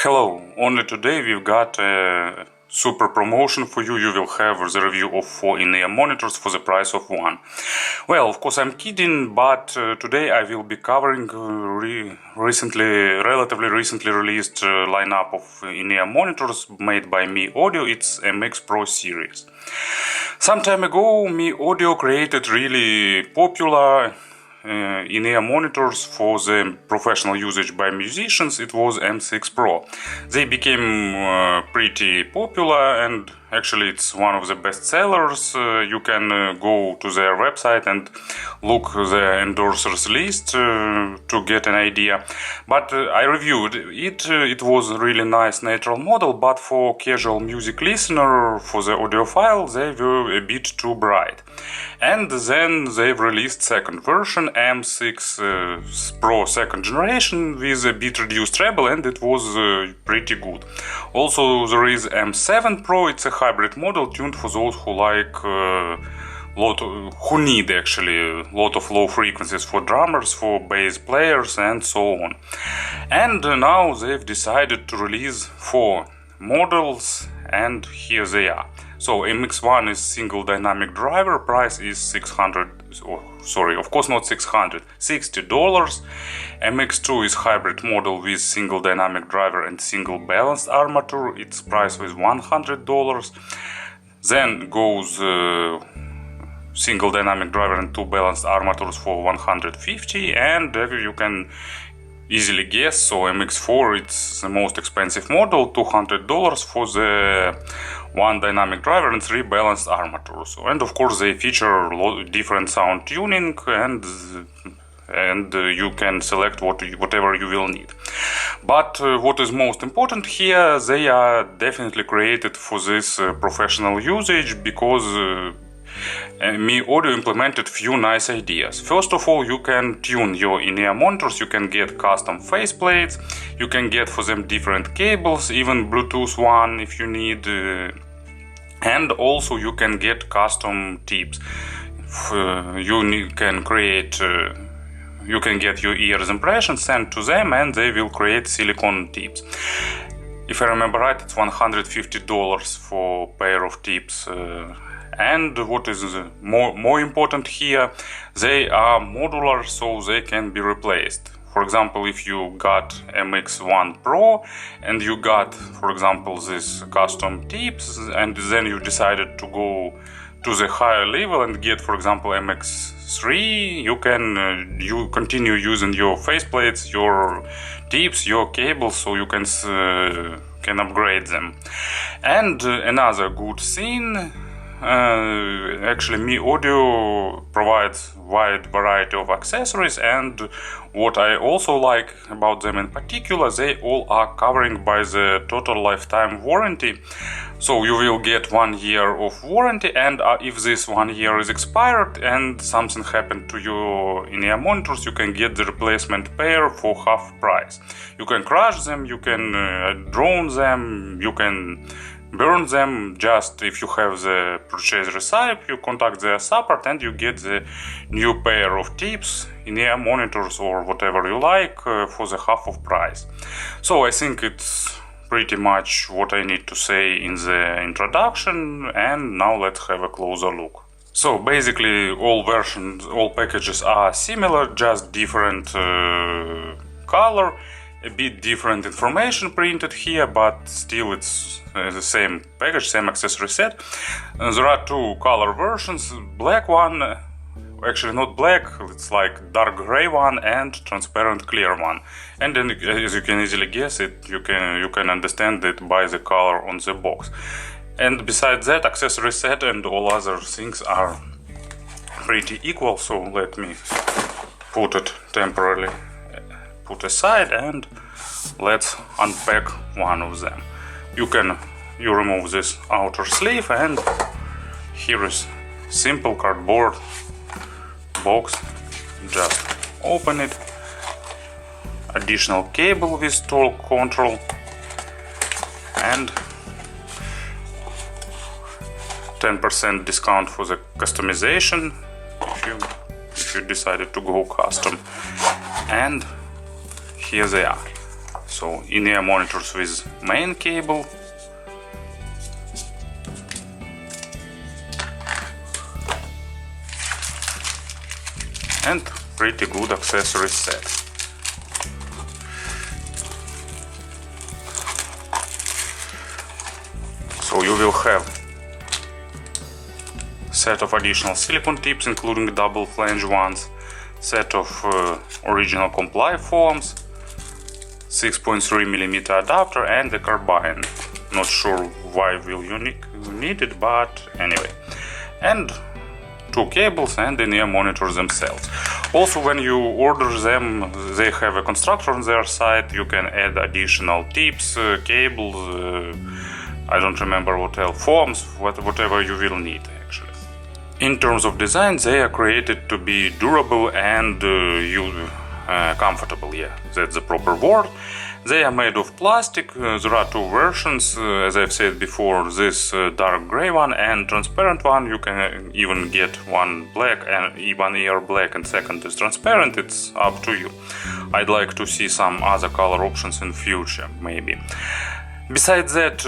Hello, only today we've got a super promotion for you. You will have the review of 4 in-ear monitors for the price of 1. Well, of course I'm kidding, but today I will be covering relatively recently released lineup of in-ear monitors made by MEEAudio. It's MX Pro series. Some time ago MEEAudio created really popular in-ear monitors for the professional usage by musicians. It was MX Pro. They became pretty popular, and actually it's one of the best sellers. You can go to their website and look the endorsers list to get an idea. But I reviewed it. It was a really nice natural model, but for casual music listener, for the audiophile, they were a bit too bright. And then they've released second version, MX Pro second generation, with a bit reduced treble, and it was pretty good. Also there is M7 Pro. It's a hybrid model tuned for those who like who need actually a lot of low frequencies for drummers, for bass players, and so on. And now they've decided to release 4 models, and here they are. So MX1 is single dynamic driver, price is $60. MX2 is hybrid model with single dynamic driver and single balanced armature. Its price is $100. Then goes single dynamic driver and 2 balanced armatures for $150, and you can easily guess. So MX4, it's the most expensive model, $200 for the 1 dynamic driver and 3 balanced armatures. And of course they feature different sound tuning, and you can select whatever you will need. But what is most important here, they are definitely created for this professional usage, because MEEAudio implemented few nice ideas. First of all, you can tune your in-ear monitors, you can get custom faceplates, you can get for them different cables, even Bluetooth one if you need, and also you can get custom tips. You can get your ears impressions sent to them, and they will create silicone tips. If I remember right, it's $150 for a pair of tips. And what is more important here, they are modular, so they can be replaced. For example, if you got MX1 Pro and you got, for example, this custom tips, and then you decided to go to the higher level and get, for example, MX3, you continue using your faceplates, your tips, your cables, so you can upgrade them. And another good thing, actually MEEAudio provides wide variety of accessories, and what I also like about them in particular, they all are covering by the total lifetime warranty. So you will get 1 year of warranty, and if this 1 year is expired and something happened to your in-ear monitors, you can get the replacement pair for half price. You can crash them, you can drone them, you can burn them. Just if you have the purchase receipt, you contact their support and you get the new pair of tips, in-ear monitors, or whatever you like for the half of price. So I think it's pretty much what I need to say in the introduction, and now let's have a closer look. So basically all packages are similar, just different color, a bit different information printed here, but still it's the same package, same accessory set. There are 2 color versions, black one, actually not black, it's like dark gray one, and transparent clear one. And then, as you can easily guess it, you can understand it by the color on the box. And besides that, accessory set and all other things are pretty equal, so let me put it temporarily put aside, and let's unpack one of them. You remove this outer sleeve, and here is simple cardboard box. Just open it. Additional cable with torque control, and 10% discount for the customization if you decided to go custom. And here they are. So in-ear monitors with main cable, and pretty good accessory set. So you will have set of additional silicone tips, including double flange ones, set of original comply foams, 6.3mm adapter, and the carbine. Not sure why will you need it, but anyway. And 2 cables and in-ear monitors themselves. Also, when you order them, they have a constructor on their site. You can add additional tips, cables, I don't remember what else, foams, whatever you will need actually. In terms of design, they are created to be durable and comfortable, yeah, that's the proper word. They are made of plastic. There are 2 versions, as I've said before, this dark gray one and transparent one. You can even get one black and one ear black and second is transparent. It's up to you. I'd like to see some other color options in future, maybe. Besides that,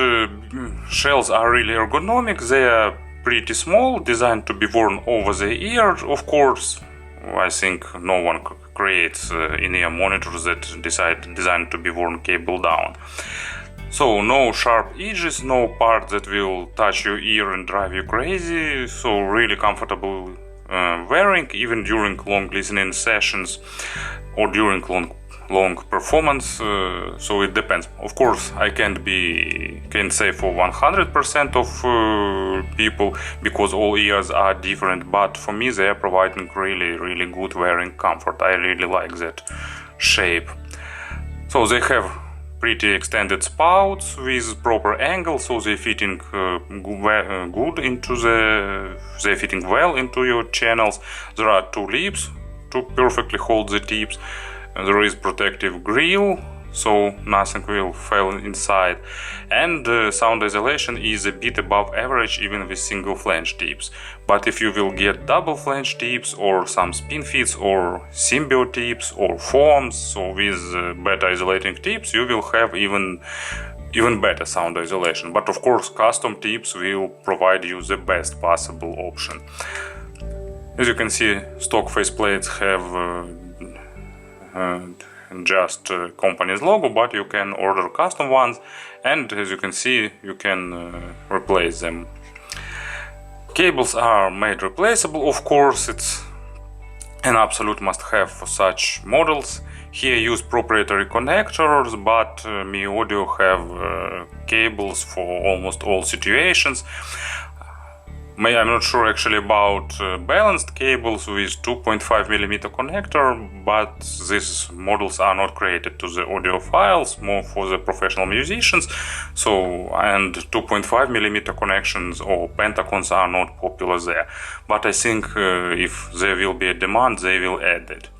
shells are really ergonomic. They are pretty small, designed to be worn over the ear, of course. I think no one creates in-ear monitors that designed to be worn cable down. So no sharp edges, no part that will touch your ear and drive you crazy. So really comfortable wearing, even during long listening sessions or during long performance. So it depends. Of course, I can't say for 100% of people, because all ears are different, but for me they are providing really good wearing comfort. I really like that shape. So they have pretty extended spouts with proper angle, so they're fitting good into they're fitting well into your channels. There are 2 lips to perfectly hold the tips. There is protective grille, so nothing will fall inside, and sound isolation is a bit above average even with single flange tips. But if you will get double flange tips or some spin fits or symbio tips or foams, so with better isolating tips, you will have even better sound isolation. But of course, custom tips will provide you the best possible option. As you can see, stock faceplates have just company's logo, but you can order custom ones, and as you can see, you can replace them. Cables are made replaceable, of course. It's an absolute must-have for such models. Here use proprietary connectors, but MEEAudio have cables for almost all situations. I'm not sure actually about balanced cables with 2.5mm connector, but these models are not created to the audiophiles, more for the professional musicians. So, and 2.5mm connections or pentacons are not popular there. But I think if there will be a demand, they will add it.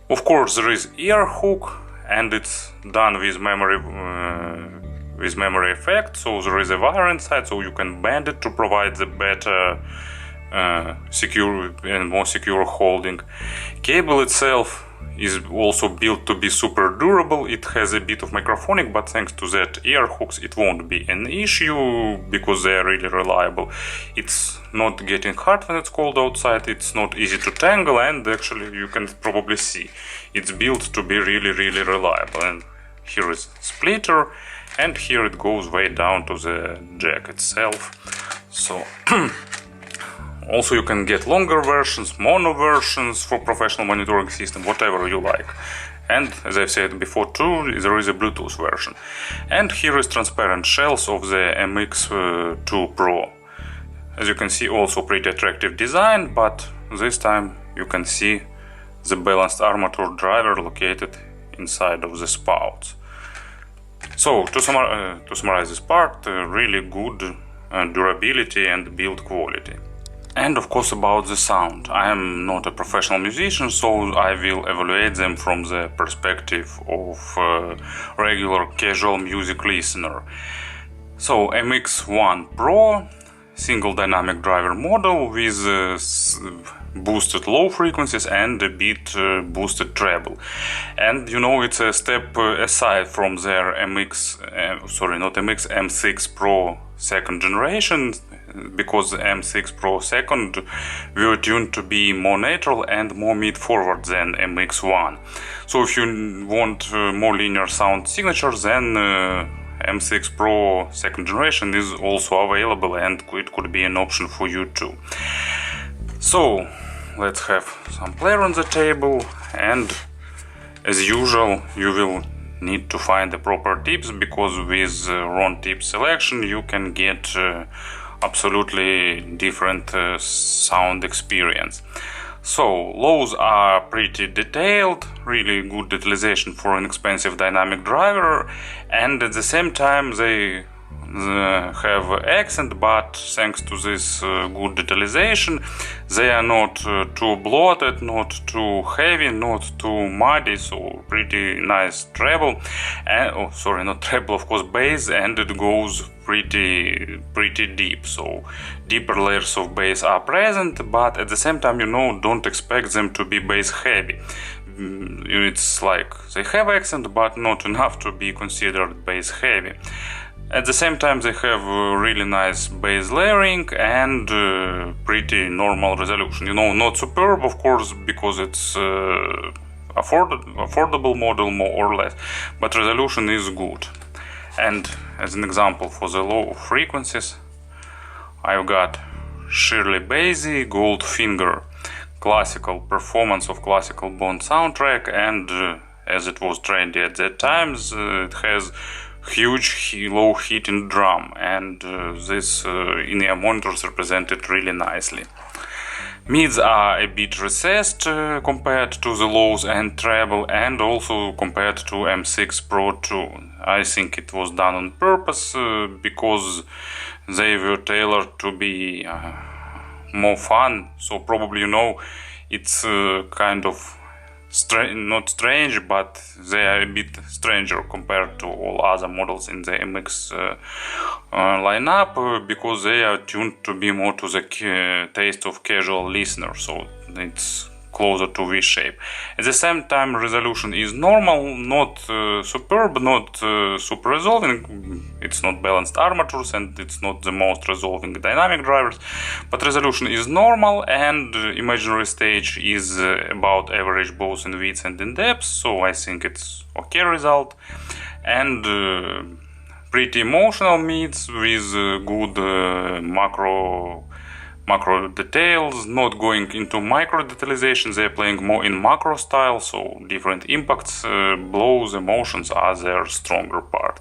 Of course, there is ear hook, and it's done with memory effect, so there is a wire inside, so you can bend it to provide the better secure and more secure holding. Cable itself is also built to be super durable. It has a bit of microphonic, but thanks to that ear hooks it won't be an issue because they are really reliable. It's not getting hot when it's cold outside, it's not easy to tangle, and actually you can probably see it's built to be really reliable. And here is splitter, and here it goes way down to the jack itself. So also you can get longer versions, mono versions for professional monitoring system, whatever you like. And as I've said before too, there is a Bluetooth version. And here is transparent shells of the MX2 Pro. As you can see, also pretty attractive design, but this time you can see the balanced armature driver located inside of the spouts. So to summarize this part, really good durability and build quality. And of course about the sound. I am not a professional musician, so I will evaluate them from the perspective of a regular casual music listener. So MX1 Pro, single dynamic driver model with boosted low frequencies and a bit boosted treble. And you know, it's a step aside from their M6 Pro second generation, because the M6 Pro second were tuned to be more natural and more mid-forward than MX1. So if you want more linear sound signature, then M6 Pro second generation is also available, and it could be an option for you too. So let's have some player on the table, and as usual you will need to find the proper tips, because with wrong tip selection you can get absolutely different sound experience. So lows are pretty detailed, really good detalization for an expensive dynamic driver, and at the same time they have accent, but thanks to this good detalization they are not too bloated, not too heavy, not too muddy, so pretty nice treble, and not treble, of course, bass, and it goes pretty deep, so deeper layers of bass are present, but at the same time, you know, don't expect them to be bass heavy. It's like they have accent, but not enough to be considered bass heavy. At the same time, they have really nice bass layering and pretty normal resolution. You know, not superb, of course, because it's affordable model, more or less, but resolution is good. And as an example for the low frequencies, I've got Shirley Bassey Goldfinger, classical performance of classical Bond soundtrack, and as it was trendy at that time, it has huge low heating drum, and this in-ear monitors represent it really nicely. Mids are a bit recessed compared to the lows and treble, and also compared to M6 Pro 2. I think it was done on purpose because they were tailored to be more fun. So probably, you know, it's kind of not strange, but they are a bit stranger compared to all other models in the MX lineup, because they are tuned to be more to the taste of casual listeners, so it's closer to V-shape. At the same time, resolution is normal, not superb, not super resolving. It's not balanced armatures, and it's not the most resolving dynamic drivers, but resolution is normal, and imaginary stage is about average both in width and in depth, so I think it's okay result. And pretty emotional mids with good macro details, not going into micro detalization. They're playing more in macro style, so different impacts, blows, emotions are their stronger part.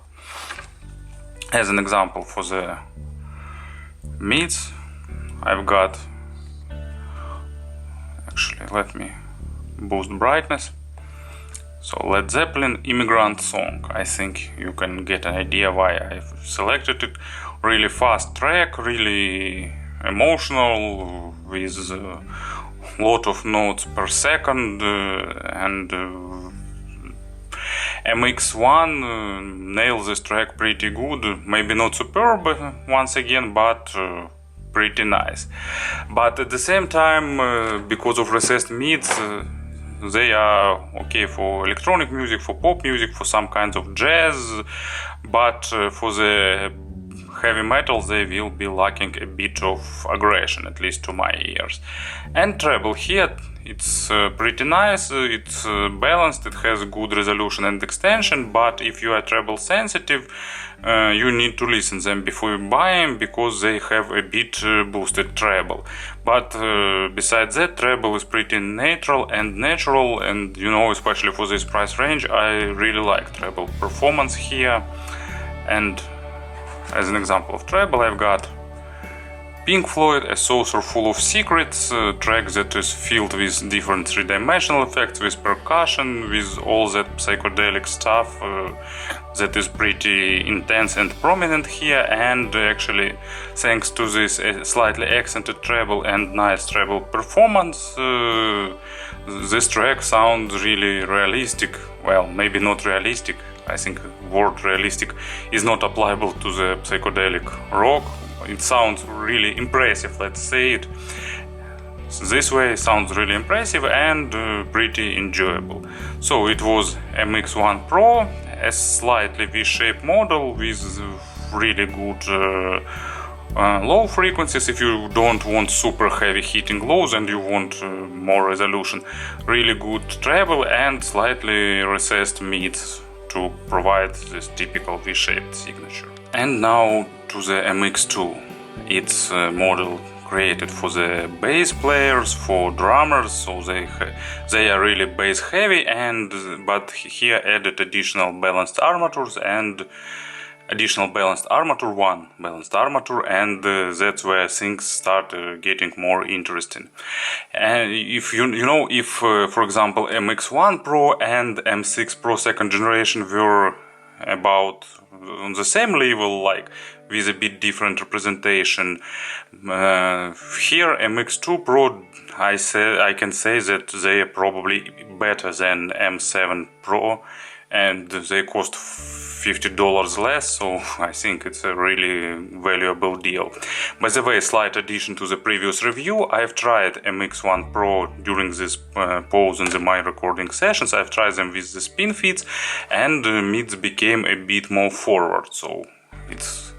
As an example for the mids, I've got, actually let me boost brightness, so Led Zeppelin Immigrant song. I think you can get an idea why I've selected it. Really fast track, really emotional, with a lot of notes per second, and MX1 nails this track pretty good. Maybe not superb once again, but pretty nice. But at the same time, because of recessed mids, they are okay for electronic music, for pop music, for some kinds of jazz, but for the heavy metal they will be lacking a bit of aggression, at least to my ears. And treble here, it's pretty nice, it's balanced, it has good resolution and extension, but if you are treble sensitive, you need to listen them before you buy them, because they have a bit boosted treble. But besides that, treble is pretty natural, and you know, especially for this price range, I really like treble performance here. And as an example of treble, I've got Pink Floyd, A Saucerful of Secrets, a track that is filled with different three-dimensional effects, with percussion, with all that psychedelic stuff that is pretty intense and prominent here. And actually, thanks to this slightly accented treble and nice treble performance, this track sounds really realistic. Well, maybe not realistic. I think word realistic is not applicable to the psychedelic rock, it sounds really impressive, let's say it this way. Sounds really impressive and pretty enjoyable. So it was MX1 Pro, a slightly V-shaped model with really good low frequencies. If you don't want super heavy hitting lows and you want more resolution, really good treble and slightly recessed mids to provide this typical V-shaped signature. And now to the MX2. It's a model created for the bass players, for drummers, so they are really bass heavy, but here added additional balanced armatures and additional balanced armature, one balanced armature, and that's where things start getting more interesting. And if if for example MX1 Pro and M6 Pro second generation were about on the same level, like with a bit different representation, here MX2 Pro, I can say that they are probably better than M7 Pro, and they cost $50 less, so I think it's a really valuable deal. By the way, slight addition to the previous review, I've tried MX1 Pro during this pause in my recording sessions. I've tried them with the spin feeds, and mids became a bit more forward, so it's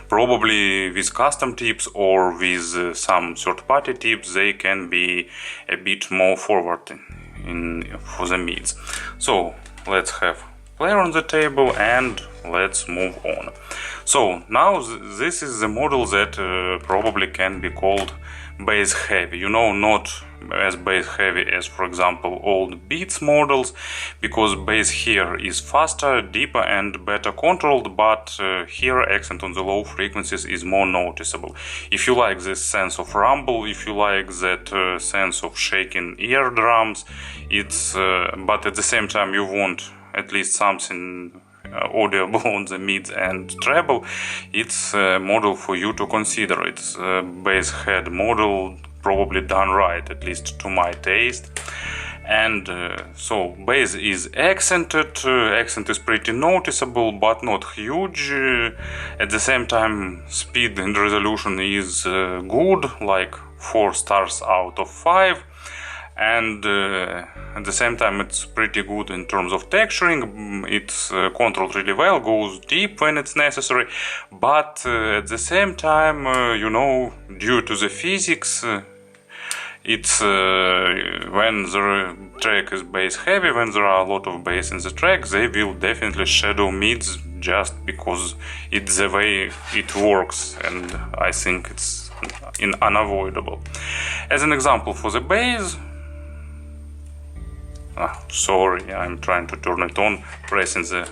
probably with custom tips or with some third-party tips they can be a bit more forward for the mids. So let's have player on the table and let's move on. So now this is the model that probably can be called bass heavy. Not as bass heavy as, for example, old Beats models, because bass here is faster, deeper and better controlled, but here accent on the low frequencies is more noticeable. If you like this sense of rumble, if you like that sense of shaking eardrums, but at the same time you want at least something audible on the mids and treble, it's a model for you to consider. It's a bass head model, probably done right, at least to my taste. And so bass is accented, accent is pretty noticeable but not huge. At the same time, speed and resolution is good, like 4 stars out of 5. And at the same time it's pretty good in terms of texturing. It's controlled really well, goes deep when it's necessary, but at the same time, due to the physics, it's when the track is bass heavy, when there are a lot of bass in the track, they will definitely shadow mids just because it's the way it works, and I think it's unavoidable. As an example for the bass, sorry, I'm trying to turn it on, pressing the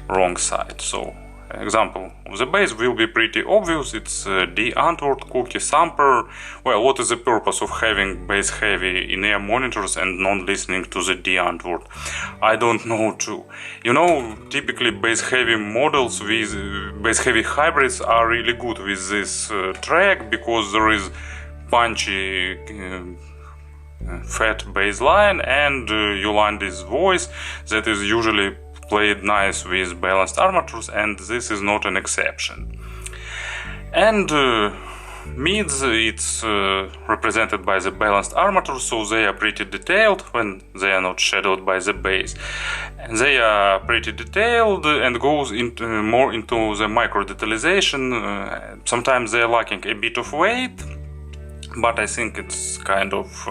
wrong side. So, example of the bass will be pretty obvious. It's the Antwoord cookie Thumper. Well, what is the purpose of having bass heavy in-ear monitors and not listening to the Antwoord? I don't know too. Typically bass heavy models with bass heavy hybrids are really good with this track, because there is punchy fat bass line, and you land this voice that is usually played nice with balanced armatures, and this is not an exception. And mids, it's represented by the balanced armatures, so they are pretty detailed when they are not shadowed by the bass. And they are pretty detailed and goes more into the micro detalization. Sometimes they are lacking a bit of weight, but I think it's kind of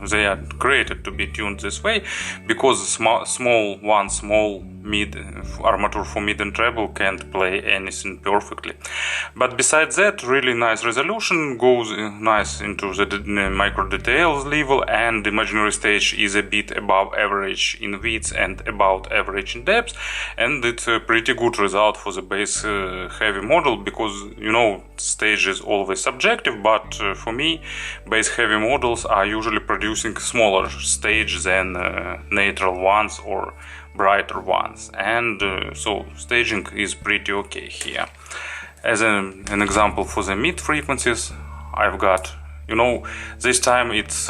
they are created to be tuned this way, because small mid armature for mid and treble can't play anything perfectly. But besides that, really nice resolution, goes nice into the micro details level, and imaginary stage is a bit above average in width and about average in depth, and it's a pretty good result for the bass heavy model, because stage is always subjective, but for me bass heavy models are usually producing smaller stage than neutral ones or brighter ones, and so staging is pretty okay here. As an example for the mid frequencies, I've got, this time it's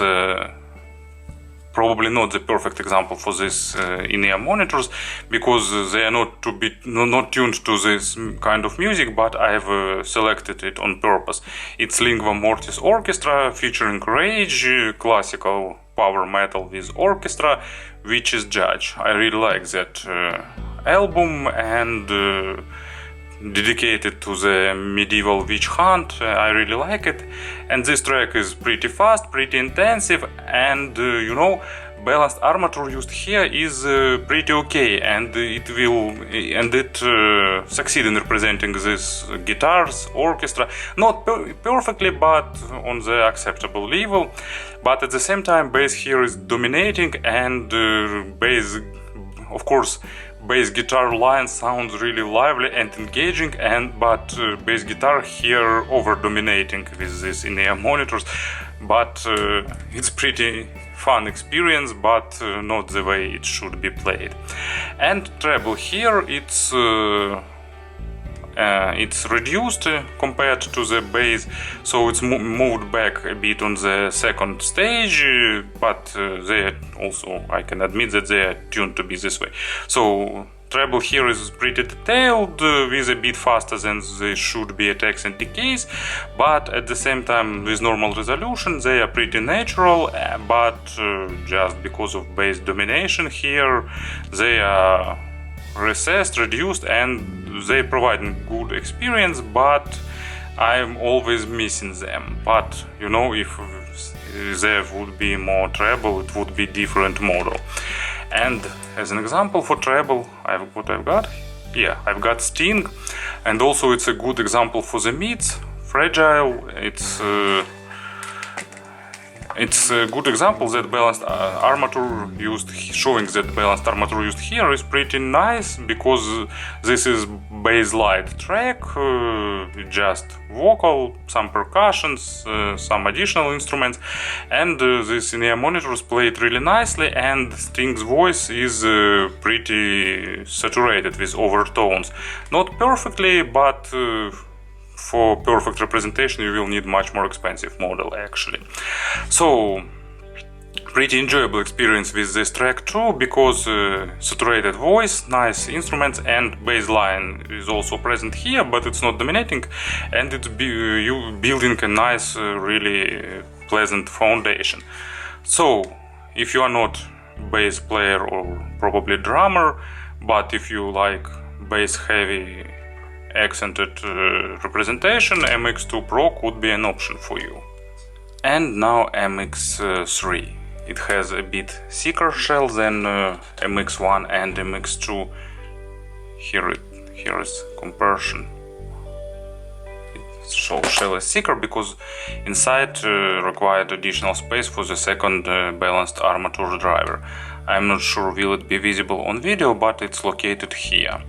probably not the perfect example for this in-ear monitors, because they are not tuned to this kind of music, but I've selected it on purpose. It's Lingua Mortis Orchestra featuring Rage, classical power metal with orchestra, Witch's Judge. I really like that album, and dedicated to the medieval witch hunt. I really like it, and this track is pretty fast, pretty intensive, and balanced armature used here is pretty okay, and it succeed in representing this guitars, orchestra, not perfectly, but on the acceptable level. But at the same time, bass here is dominating, and bass, of course, bass guitar line sounds really lively and engaging, but bass guitar here over dominating with this in-ear monitors. But it's pretty fun experience, but not the way it should be played. And treble here, it's reduced compared to the bass, so it's moved back a bit on the second stage, but they also, I can admit that they are tuned to be this way. So treble here is pretty detailed, with a bit faster than they should be at accent decays, but at the same time with normal resolution they are pretty natural, but just because of bass domination here they are recessed, reduced, and they provide a good experience, but I'm always missing them. But if there would be more treble, it would be different model. And as an example for treble, I've got Sting, and also it's a good example for the mids, fragile. It's a good example that balanced armature used, showing that balanced armature used here is pretty nice, because this is bass light track, just vocal, some percussions, some additional instruments, and this in-ear monitors play it really nicely, and Sting's voice is pretty saturated with overtones. Not perfectly, but for perfect representation you will need much more expensive model actually. So pretty enjoyable experience with this track too, because saturated voice, nice instruments, and bass line is also present here, but it's not dominating, and it's you building a nice, really pleasant foundation. So if you are not bass player or probably drummer, but if you like bass heavy accented representation, MX2 Pro could be an option for you. And now MX3. It has a bit thicker shell than MX1 and MX2. Here is comparison. So shell is thicker because inside required additional space for the second balanced armature driver. I'm not sure will it be visible on video, but it's located here.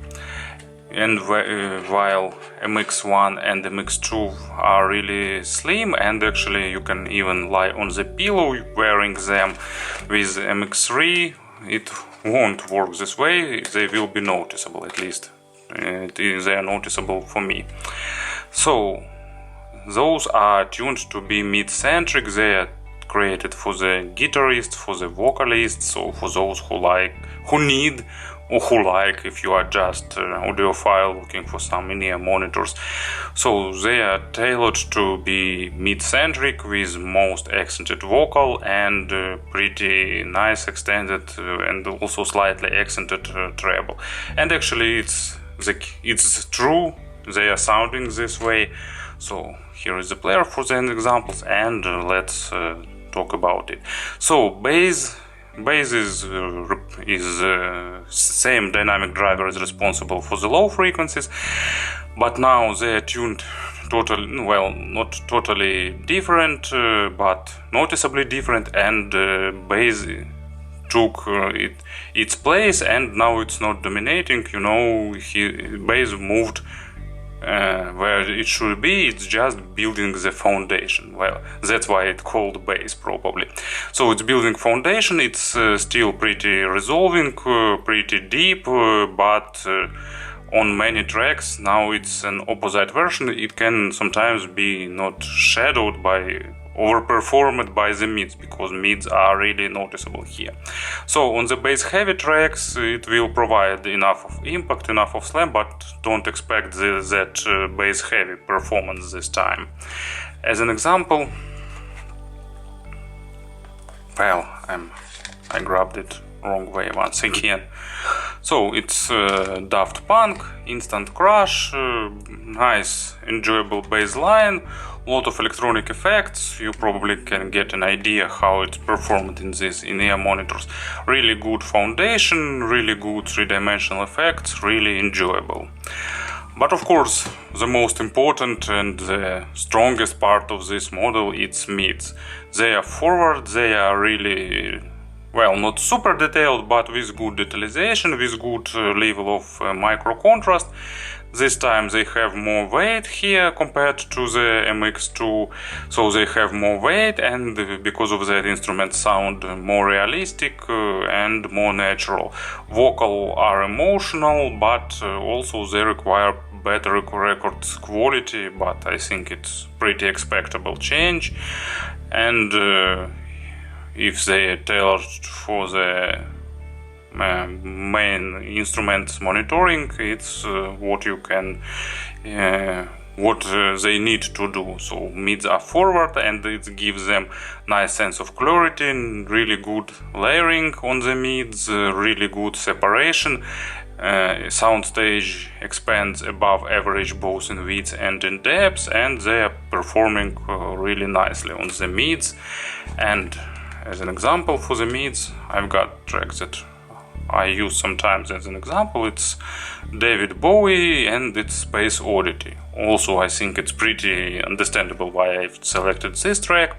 And while MX1 and MX2 are really slim, and actually you can even lie on the pillow wearing them, with MX3 it won't work this way. They will be noticeable, at least they are noticeable for me. So those are tuned to be mid-centric. They are created for the guitarist, for the vocalist, so for those who need or who like, if you are just audiophile looking for some in-ear monitors. So they are tailored to be mid-centric with most accented vocal and pretty nice extended and also slightly accented treble. And actually it's true, they are sounding this way. So here is the player for the examples, and let's talk about it. So bass is same dynamic driver is responsible for the low frequencies, but now they are tuned totally, well, not totally different, but noticeably different, and bass took its place, and now it's not dominating. Bass moved where it should be. It's just building the foundation. Well, that's why it's called bass probably. So it's building foundation. It's still pretty resolving, pretty deep, but on many tracks now it's an opposite version. It can sometimes be not shadowed by overperformed by the mids, because mids are really noticeable here. So on the bass heavy tracks it will provide enough of impact, enough of slam, but don't expect that bass heavy performance this time. As an example, well, I grabbed it wrong way once again. So it's Daft Punk, Instant Crush, nice enjoyable bass line, lot of electronic effects. You probably can get an idea how it's performed in these in-ear monitors. Really good foundation, really good three-dimensional effects, really enjoyable. But of course, the most important and the strongest part of this model is mids. They are forward, they are really, well, not super detailed, but with good detalization, with good level of micro contrast. This time they have more weight here compared to the MX2, so they have more weight, and because of that instruments sound more realistic and more natural. Vocal are emotional, but also they require better record quality, but I think it's pretty expectable change. And if they are tailored for the main instruments monitoring, it's what you can what they need to do. So mids are forward, and it gives them nice sense of clarity, really good layering on the mids, really good separation. Soundstage expands above average both in width and in depth, and they are performing really nicely on the mids. And as an example for the mids, I've got tracks that I use sometimes as an example. It's David Bowie and it's Space Oddity. Also, I think it's pretty understandable why I've selected this track.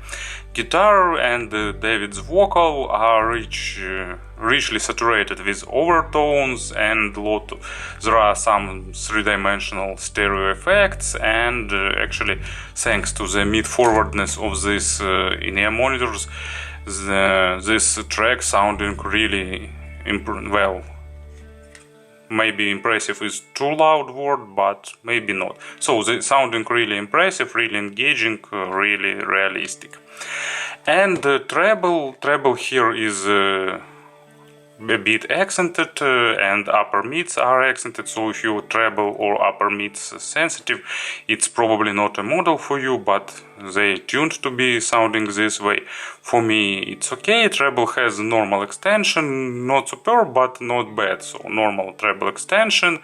Guitar and David's vocal are richly saturated with overtones, and there are some three-dimensional stereo effects, and actually thanks to the mid-forwardness of this in-ear monitors, this track sounding really well, maybe impressive is too loud word, but maybe not. So the sounding really impressive, really engaging, really realistic. And the treble here is a bit accented, and upper mids are accented, so if you treble or upper mids sensitive, it's probably not a model for you, but they tuned to be sounding this way. For me it's okay. Treble has normal extension, not superb but not bad, so normal treble extension,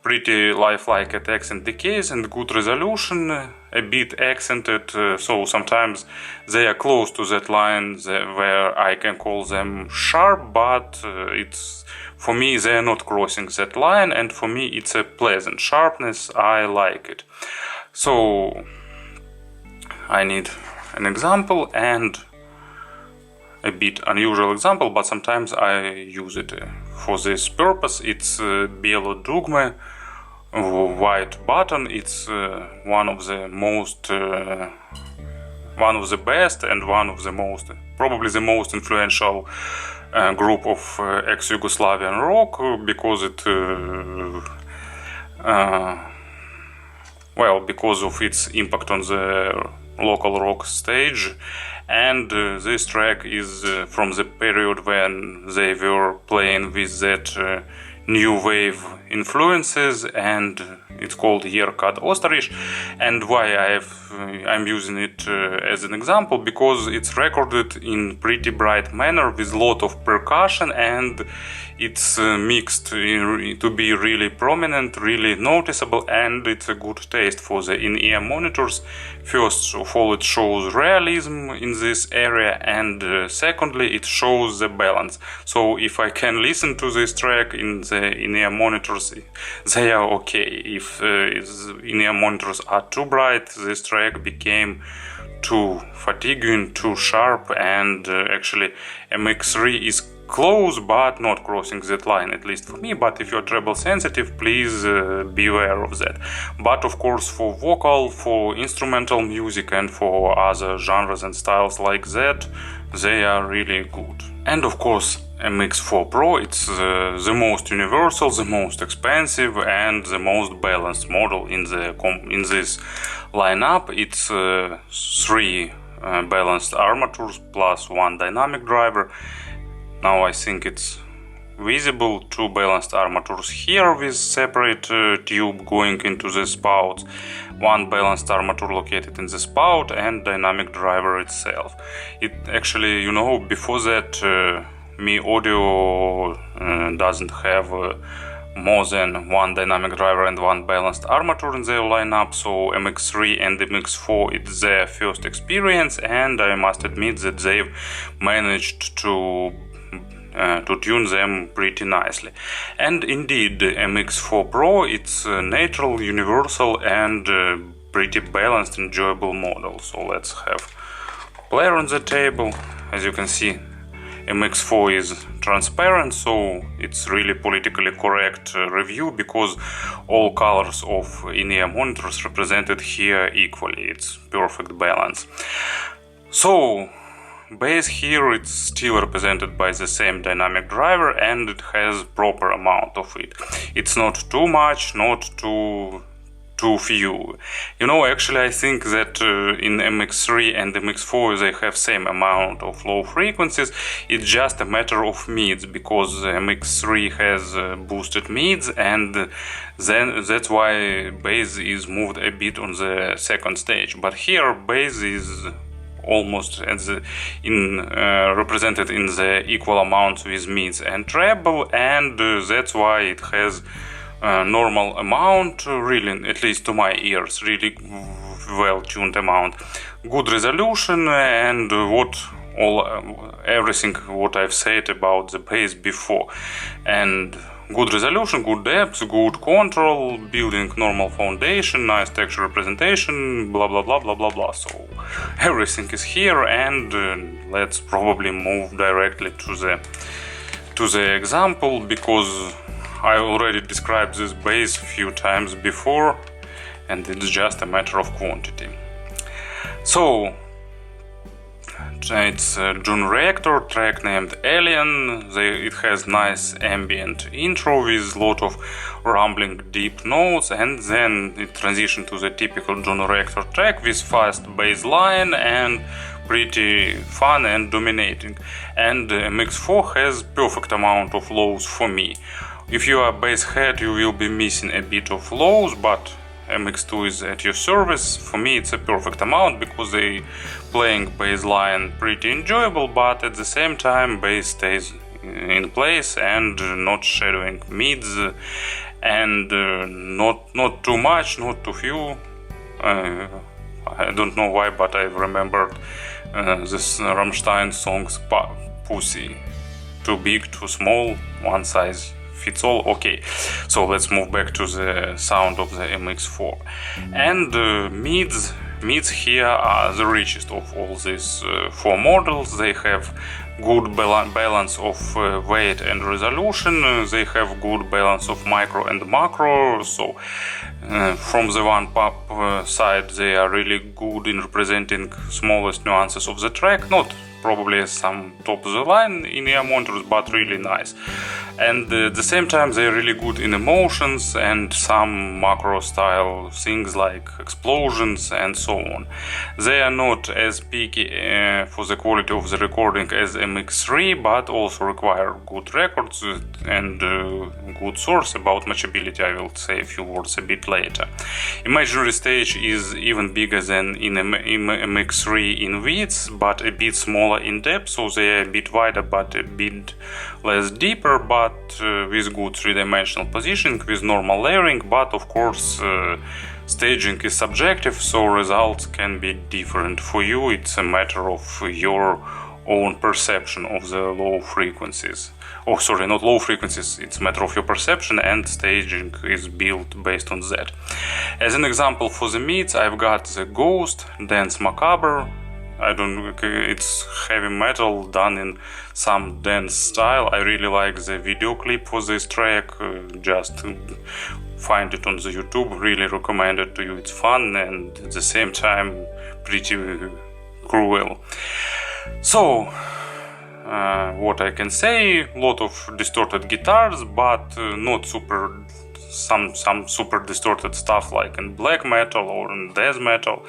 pretty lifelike attacks and decays, and good resolution, a bit accented, so sometimes they are close to that line where I can call them sharp, but it's, for me they are not crossing that line, and for me it's a pleasant sharpness. I like it. So I need an example, and a bit unusual example, but sometimes I use it for this purpose. It's Bijelo Dugme white button. It's one of the best and one of the most, probably the most influential group of ex-Yugoslavian rock, because it because of its impact on the local rock stage. And this track is from the period when they were playing with that new wave influences, and it's called Yerkad Ostariš. And why I'm using it as an example, because it's recorded in pretty bright manner with lot of percussion, and it's mixed to be really prominent, really noticeable, and it's a good taste for the in-ear monitors. First of all, it shows realism in this area, and secondly, it shows the balance. So if I can listen to this track in the in-ear monitors, they are okay. If in-ear monitors are too bright, this track became too fatiguing, too sharp, and actually MX3 is close but not crossing that line, at least for me. But if you're treble sensitive, please be aware of that. But of course, for vocal, for instrumental music, and for other genres and styles like that, they are really good. And of course MX4 Pro, it's the most universal, the most expensive and the most balanced model in this lineup. It's 3 balanced armatures plus 1 dynamic driver. Now I think it's visible, 2 balanced armatures here with separate tube going into the spout, 1 balanced armature located in the spout, and dynamic driver itself. It actually, you know, before that MEEAudio doesn't have more than 1 dynamic driver and 1 balanced armature in their lineup, so MX3 and MX4 it's their first experience, and I must admit that they've managed to tune them pretty nicely. And indeed, MX4 Pro, it's a natural, universal and pretty balanced, enjoyable model. So let's have player on the table. As you can see, MX4 is transparent, so it's really politically correct review because all colors of in-ear monitors represented here equally. It's perfect balance. So bass here it's still represented by the same dynamic driver and it has proper amount of it. It's not too much, not too few. You know, actually I think that in MX3 and MX4 they have same amount of low frequencies. It's just a matter of mids, because MX3 has boosted mids, and then that's why bass is moved a bit on the second stage. But here bass is almost represented in the equal amounts with mids and treble, and that's why it has normal amount, really, at least to my ears, really well tuned amount, good resolution, and everything what I've said about the bass before, and good resolution, good depth, good control, building normal foundation, nice texture representation, blah blah blah blah blah blah. So everything is here, and let's probably move directly to the example, because I already described this bass a few times before, and it's just a matter of quantity. So it's a Juno Reactor track named Alien. It has nice ambient intro with a lot of rumbling deep notes, and then it transitions to the typical Juno Reactor track with fast bass line and pretty fun and dominating. And MX4 has perfect amount of lows for me. If you are bass head, you will be missing a bit of lows, but MX2 is at your service. For me it's a perfect amount, because they playing bass line pretty enjoyable, but at the same time bass stays in place and not shadowing mids, and not too much, not too few. I don't know why, but I remembered this Rammstein songs Pussy. Too big, too small, one size fits all. Okay, so let's move back to the sound of the MX4. And mids here are the richest of all these 4 models. They have good balance of weight and resolution. They have good balance of micro and macro. So from the one pop side, they are really good in representing smallest nuances of the track. Not probably some top of the line in-ear monitors, but really nice. And at the same time they're really good in emotions and some macro style things like explosions and so on. They are not as picky for the quality of the recording as MX3, but also require good records and good source. About matchability I will say a few words a bit later. Imaginary stage is even bigger than in MX3 in width, but a bit smaller in depth, so they are a bit wider but a bit less deeper, but with good three-dimensional positioning, with normal layering. But of course staging is subjective, so results can be different for you. It's a matter of your own perception of the low frequencies. Oh, sorry, not low frequencies, it's a matter of your perception, and staging is built based on that. As an example for the mids, I've got the Ghost, Dance Macabre. It's heavy metal done in some dance style. I really like the video clip for this track. Just find it on the YouTube. Really recommend it to you. It's fun and at the same time pretty cruel. So, what I can say, lot of distorted guitars, but not super, some super distorted stuff like in black metal or in death metal.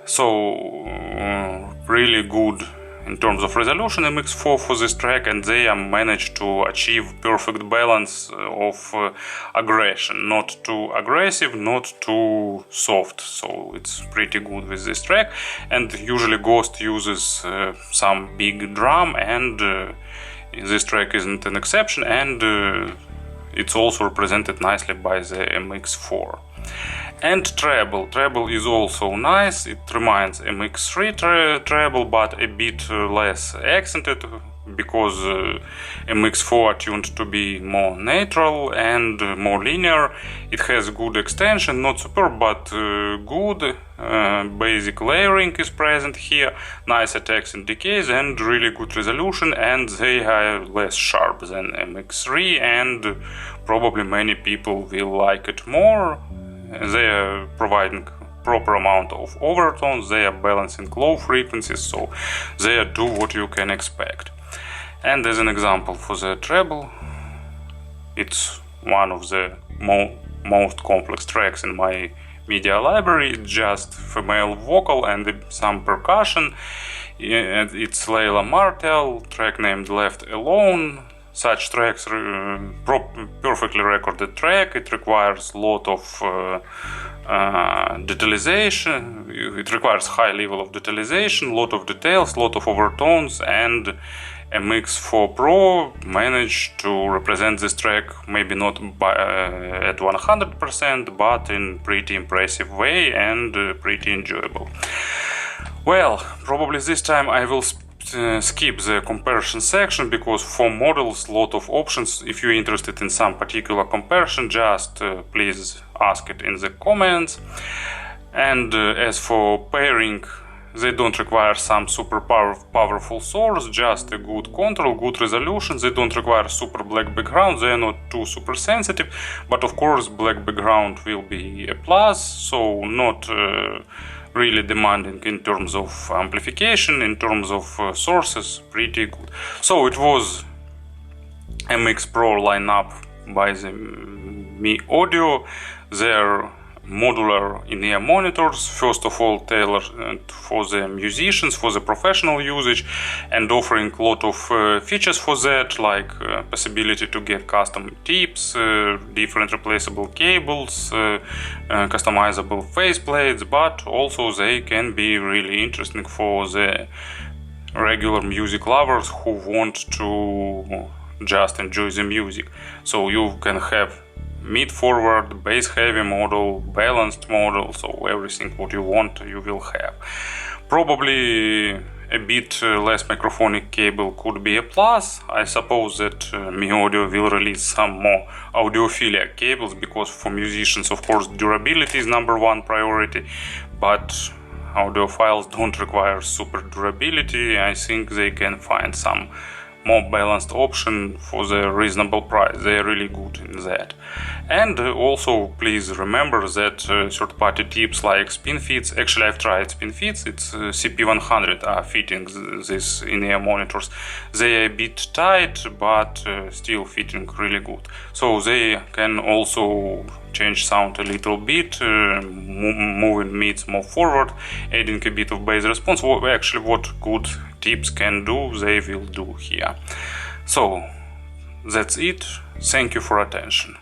So really good in terms of resolution MX4 for this track, and they managed to achieve perfect balance of aggression, not too aggressive, not too soft, so it's pretty good with this track. And usually Ghost uses some big drum, and this track isn't an exception, and it's also represented nicely by the MX4. And treble is also nice. It reminds MX3 treble, but a bit less accented, because MX4 tuned to be more natural and more linear. It has good extension, not superb, but good. Basic layering is present here, nice attacks and decays, and really good resolution, and they are less sharp than MX3, and probably many people will like it more. They are providing proper amount of overtones, they are balancing low frequencies, so they do what you can expect. And as an example for the treble, it's one of the most complex tracks in my media library. It's just female vocal and some percussion. It's Leïla Martel, track named Left Alone. Such tracks, perfectly recorded track. It requires a lot of detailization. It requires high level of detailization, a lot of details, a lot of overtones, and MX4 Pro managed to represent this track, maybe not at 100%, but in pretty impressive way and pretty enjoyable. Well, probably this time I will skip the comparison section, because for models, lot of options. If you're interested in some particular comparison, just please ask it in the comments. And as for pairing, they don't require some super powerful source, just a good control, good resolution. They don't require super black background, they are not too super sensitive, but of course black background will be a plus, so not really demanding in terms of amplification, in terms of sources, pretty good. So it was MX Pro lineup by the MEEAudio. Their modular in-ear monitors, first of all tailored for the musicians, for the professional usage, and offering a lot of features for that, like possibility to get custom tips, different replaceable cables, customizable faceplates, but also they can be really interesting for the regular music lovers who want to just enjoy the music. So you can have mid-forward, bass-heavy model, balanced model, so everything what you want you will have. Probably a bit less microphonic cable could be a plus. I suppose that MEEAudio will release some more audiophilia cables, because for musicians, of course, durability is #1 priority, but audiophiles don't require super durability. I think they can find some more balanced option for the reasonable price. They are really good in that. And also please remember that third-party tips like spin fits, actually I've tried spin fits, it's CP100 are fitting this in-ear monitors. They are a bit tight, but still fitting really good. So they can also change sound a little bit, moving mids more forward, adding a bit of bass response. Actually what good tips can do, they will do here. So that's it. Thank you for attention.